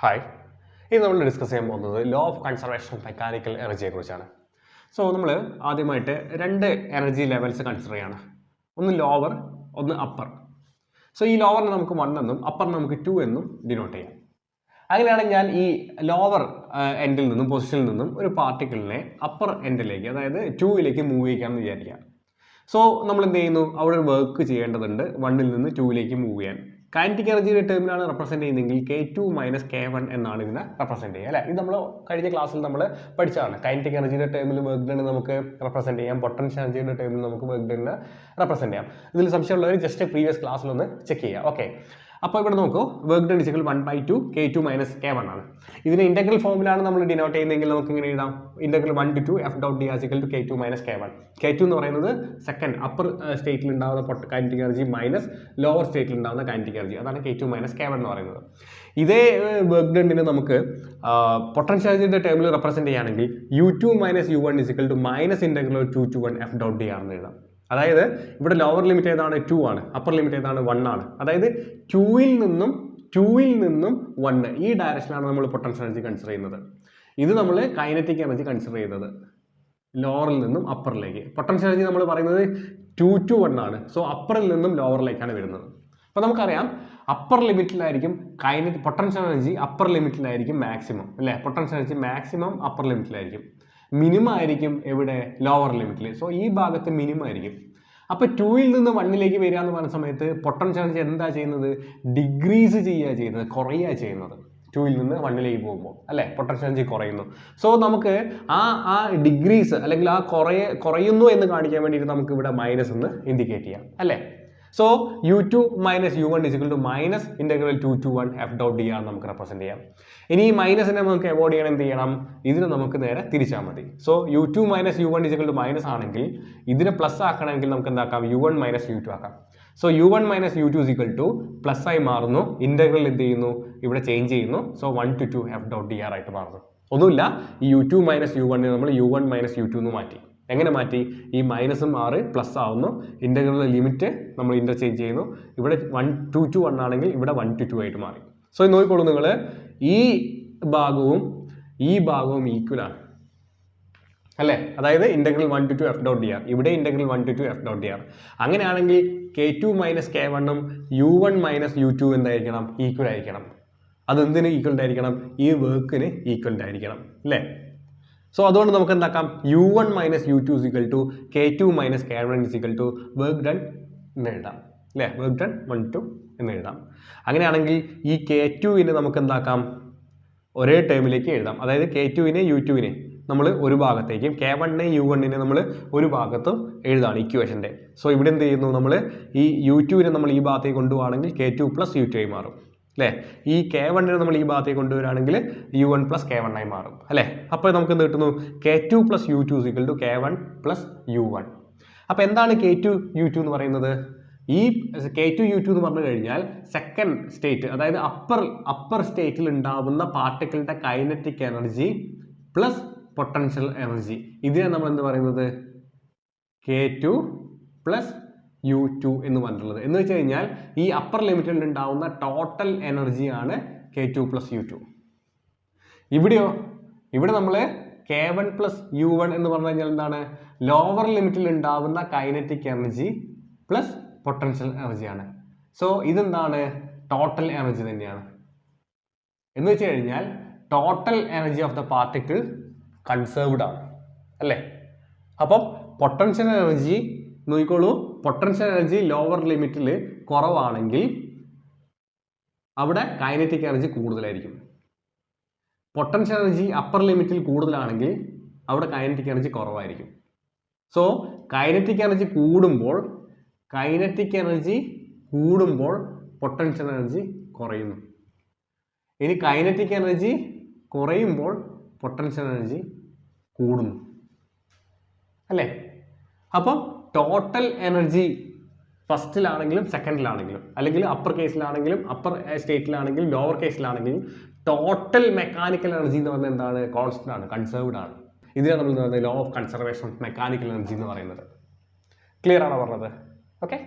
Hi, ഇത് നമ്മൾ discuss ചെയ്യാൻ പോകുന്നത് law of conservation of mechanical എനർജിയെ കുറിച്ചാണ്. സോ നമ്മൾ ആദ്യമായിട്ട് രണ്ട് എനർജി ലെവൽസ് കൺസിഡർ ചെയ്യാണ്. ഒന്ന് ലോവർ, ഒന്ന് അപ്പർ. സോ ഈ ലോവറിന് നമുക്ക് 1 എന്നും അപ്പറിന് നമുക്ക് 2 എന്നും ഡിനോട്ട് ചെയ്യാം. അങ്ങനെയാണെങ്കിൽ ഞാൻ ഈ ലോവർ എൻഡിൽ നിന്നും പൊസിഷനിൽ നിന്നും ഒരു പാർട്ടിക്കിളിനെ അപ്പർ എൻഡിലേക്ക്, അതായത് 2ലേക്ക് മൂവ് ചെയ്യിക്കാമെന്ന് വിചാരിക്കാം. സോ നമ്മൾ എന്ത് ചെയ്യുന്നു, അവിടെ ഒരു വർക്ക് ചെയ്യേണ്ടതുണ്ട് 1ൽ നിന്ന് 2ലേക്ക് മൂവ് ചെയ്യാൻ. കൈനറ്റിക് എനർജിയുടെ ടേമിലാണ് റെപ്രസെന്റ് ചെയ്യുന്നതെങ്കിൽ K2 - K1 എന്നാണ് ഇതിനെ റെപ്രസെന്റ് ചെയ്യുക, അല്ലേ? ഇത് നമ്മൾ കഴിഞ്ഞ ക്ലാസ്സിൽ നമ്മൾ പഠിച്ചതാണ്. കൈനറ്റിക് എനർജിയുടെ ടേമിൽ വർക്ക് ഡൺ നമുക്ക് റെപ്രസെന്റ് ചെയ്യാം, പൊട്ടൻഷ്യൽ എനർജിയുടെ ടേമിൽ നമുക്ക് വർക്ക് ഡൺ റെപ്രസെന്റ് ചെയ്യാം. ഇതിൽ സംശയമുള്ളവർ ജസ്റ്റ് പ്രീവിയസ് ക്ലാസ്സിലൊന്ന് ചെക്ക് ചെയ്യുക. ഓക്കെ, അപ്പോൾ ഇവിടെ നോക്കൂ, വർക്ക് ഡൺ = 1/2 K2 - K1 ആണ്. ഇതിന് ഇന്റഗ്രൽ ഫോമിലാണ് നമ്മൾ ഡിനോട്ട് ചെയ്യുന്നതെങ്കിൽ നമുക്ക് ഇങ്ങനെ എഴുതാം, integral 1 to 2 F.dr = K2 - K1. K2 എന്ന് പറയുന്നത് സെക്കൻഡ് അപ്പർ സ്റ്റേറ്റിൽ ഉണ്ടാകുന്ന കൈനറ്റിക് എനർജി മൈനസ് ലോവർ സ്റ്റേറ്റിൽ ഉണ്ടാകുന്ന കൈനറ്റിക് എനർജി, അതാണ് K2 - K1 എന്ന് പറയുന്നത്. ഇതേ വർക്ക് ഡണ്ണിനെ നമുക്ക് പൊട്ടൻഷ്യൽ എനർജിയുടെ ടേമിൽ റെപ്രസെന്റ് ചെയ്യുകയാണെങ്കിൽ U2 - U1 = -2 to 1 F.dr എന്ന് എഴുതാം. അതായത് ഇവിടെ ലോവർ ലിമിറ്റ് ഏതാണ്, 2 ആണ്, അപ്പർ ലിമിറ്റ് ഏതാണ്, 1 ആണ്. അതായത് 2ൽ നിന്നും 1 ഈ ഡയറക്ഷനാണ് നമ്മൾ പൊട്ടൻഷ്യൽ എനർജി കൺസിഡർ ചെയ്യുന്നത്. ഇത് നമ്മൾ കൈനറ്റിക് എനർജി കൺസിഡർ ചെയ്യുന്നത് ലോവറിൽ നിന്നും അപ്പറിലേക്ക്. പൊട്ടൻഷ്യൽ എനർജി നമ്മൾ പറയുന്നത് 2 to 1 ആണ്. സോ അപ്പറിൽ നിന്നും ലോവറിലേക്കാണ് വരുന്നത്. അപ്പോൾ നമുക്കറിയാം അപ്പർ ലിമിറ്റിലായിരിക്കും പൊട്ടൻഷ്യൽ എനർജി, അപ്പർ ലിമിറ്റിലായിരിക്കും മാക്സിമം, അല്ലേ? പൊട്ടൻഷ്യൽ എനർജി മാക്സിമം അപ്പർ ലിമിറ്റിലായിരിക്കും, മിനിമം ആയിരിക്കും എവിടെ, ലോവർ ലിമിറ്റിൽ. സോ ഈ ഭാഗത്ത് മിനിമം ആയിരിക്കും. അപ്പോൾ 2ൽ നിന്ന് 1ലേക്ക് വരിക എന്ന് പറയുന്ന സമയത്ത് പൊട്ടൻഷ്യൽ എനർജി എന്താ ചെയ്യുന്നത്, ഡിക്രീസ് ചെയ്യുന്നത്, കുറയുക ചെയ്യുന്നത്. 2ൽ നിന്ന് 1ലേക്ക് പോകുമ്പോൾ, അല്ലേ? പൊട്ടൻഷ്യൽ എനർജി കുറയുന്നു. സോ നമുക്ക് ആ ഡിക്രീസ് അല്ലെങ്കിൽ ആ കുറയുന്നു എന്ന് കാണിക്കാൻ വേണ്ടിയിട്ട് നമുക്ക് ഇവിടെ മൈനസ് എന്ന് ഇൻഡിക്കേറ്റ് ചെയ്യാം, അല്ലേ? So U2 - U1 = -2 to 1 F.dr നമുക്ക് റെപ്രസെന്റ് ചെയ്യാം. ഇനി ഈ മൈനസിനെ നമുക്ക് അവോയ്ഡ് ചെയ്യണം, എന്ത് ചെയ്യണം, ഇതിനെ നമുക്ക് നേരെ തിരിച്ചാൽ മതി. സോ U2 - U1 = മൈനസ് ആണെങ്കിൽ ഇതിനെ പ്ലസ് ആക്കണമെങ്കിൽ നമുക്ക് എന്താക്കാം, U1 - U2 ആക്കാം. സോ U1 - U2 = പ്ലസ് ആയി മാറുന്നു, ഇന്റഗ്രൽ എന്ത് ചെയ്യുന്നു, ഇവിടെ ചേഞ്ച് ചെയ്യുന്നു. സോ 1 to 2 F.dr ആയിട്ട് മാറുന്നു. ഒന്നുമില്ല, ഈ U2 - U1 നമ്മൾ U1 - U2 എന്ന് മാറ്റി. എങ്ങനെ മാറ്റി, ഈ മൈനസും ആറ് പ്ലസ് ആവുന്നു, ഇന്റഗ്രൽ ലിമിറ്റ് നമ്മൾ ഇന്റർചേഞ്ച് ചെയ്യുന്നു. ഇവിടെ 2 to 1 ആണെങ്കിൽ ഇവിടെ 1 to 2 ആയിട്ട് മാറി. സോ നോക്കിക്കോളൂ നിങ്ങൾ, ഈ ഭാഗവും ഈക്വൽ ആണ്, അല്ലേ? അതായത് ഇന്റഗ്രൽ 1 to 2 F.dr, ഇവിടെ ഇന്റഗ്രൽ 1 to 2 F.dr. അങ്ങനെയാണെങ്കിൽ K2 - K1 ഉം U1 - U2 എന്തായിരിക്കണം, ഈക്വൽ ആയിരിക്കണം. അതെന്തിന് ഈക്വൽ ആയിരിക്കണം, ഈ വർക്കിന് ഈക്വൽ ആയിരിക്കണം, അല്ലേ? സോ അതുകൊണ്ട് നമുക്ക് എന്താക്കാം, U1 - U2 = K2 - K1 = work done എന്ന് എഴുതാം, അല്ലേ? വർക്ക് ഡൺ 1 to എന്ന് എഴുതാം. അങ്ങനെയാണെങ്കിൽ ഈ K2നെ നമുക്ക് എന്താക്കാം, ഒരേ ടേമിലേക്ക് എഴുതാം. അതായത് K2നെ U2നെ നമ്മൾ ഒരു ഭാഗത്തേക്കും K1നെ U1നെ നമ്മൾ ഒരു ഭാഗത്തും എഴുതാണ് ഇക്വേഷൻ്റെ. സോ ഇവിടെ എന്ത് ചെയ്യുന്നു, നമ്മൾ ഈ U2നെ നമ്മൾ ഈ ഭാഗത്തേക്ക് കൊണ്ടുപോകുകയാണെങ്കിൽ K2 + U2 ആയി മാറും, അല്ലേ? ഈ K1നെ നമ്മൾ ഈ ഭാഗത്തേക്ക് കൊണ്ടുവരികയാണെങ്കിൽ U1 + K1 ആയി മാറും, അല്ലേ? അപ്പോൾ നമുക്ക് എന്ത് കിട്ടുന്നു, K2 + U2 = K1 + U1. അപ്പോൾ എന്താണ് K2 U2 എന്ന് പറയുന്നത്? ഈ K2 U2 എന്ന് പറഞ്ഞു കഴിഞ്ഞാൽ സെക്കൻഡ് സ്റ്റേറ്റ്, അതായത് അപ്പർ സ്റ്റേറ്റിൽ ഉണ്ടാവുന്ന പാർട്ടിക്കിളിന്റെ kinetic energy plus potential energy, ഇതിനെ നമ്മൾ എന്ത് പറയുന്നത്, K2 + U2 എന്ന് പറഞ്ഞിട്ടുള്ളത്. എന്ന് വെച്ച് കഴിഞ്ഞാൽ ഈ അപ്പർ ലിമിറ്റിൽ ഉണ്ടാവുന്ന ടോട്ടൽ എനർജിയാണ് K2 + U2. ഇവിടെയോ, ഇവിടെ നമ്മൾ K1 + U1 എന്ന് പറഞ്ഞു കഴിഞ്ഞാൽ എന്താണ്, ലോവർ ലിമിറ്റിൽ ഉണ്ടാവുന്ന കൈനറ്റിക് എനർജി പ്ലസ് പൊട്ടൻഷ്യൽ എനർജിയാണ്. സോ ഇതെന്താണ്, ടോട്ടൽ എനർജി തന്നെയാണ്. എന്ന് വെച്ച് കഴിഞ്ഞാൽ total energy of the particle conserved ആണ്, അല്ലേ? അപ്പം പൊട്ടൻഷ്യൽ എനർജി നോക്കിക്കോളൂ, പൊട്ടൻഷ്യൽ എനർജി ലോവർ ലിമിറ്റിൽ കുറവാണെങ്കിൽ അവിടെ കൈനറ്റിക് എനർജി കൂടുതലായിരിക്കും. പൊട്ടൻഷ്യൽ എനർജി അപ്പർ ലിമിറ്റിൽ കൂടുതലാണെങ്കിൽ അവിടെ കൈനറ്റിക് എനർജി കുറവായിരിക്കും. സോ കൈനറ്റിക് എനർജി കൂടുമ്പോൾ പൊട്ടൻഷ്യൽ എനർജി കുറയുന്നു. ഇനി കൈനറ്റിക് എനർജി കുറയുമ്പോൾ പൊട്ടൻഷ്യൽ എനർജി കൂടുന്നു, അല്ലേ? അപ്പം ടോട്ടൽ എനർജി ഫസ്റ്റിലാണെങ്കിലും സെക്കൻഡിലാണെങ്കിലും, അല്ലെങ്കിൽ അപ്പർ കേസിലാണെങ്കിലും അപ്പർ സ്റ്റേറ്റിലാണെങ്കിലും ലോവർ കേസിലാണെങ്കിലും ടോട്ടൽ മെക്കാനിക്കൽ എനർജി എന്ന് പറഞ്ഞാൽ എന്താണ്, കോൺസ്റ്റന്റ് ആണ്, കൺസേർവ്ഡ് ആണ്. ഇതിനാണ് നമ്മൾ law of conservation of mechanical energy എന്ന് പറയുന്നത്. ക്ലിയർ ആണോ പറഞ്ഞത്? ഓക്കെ.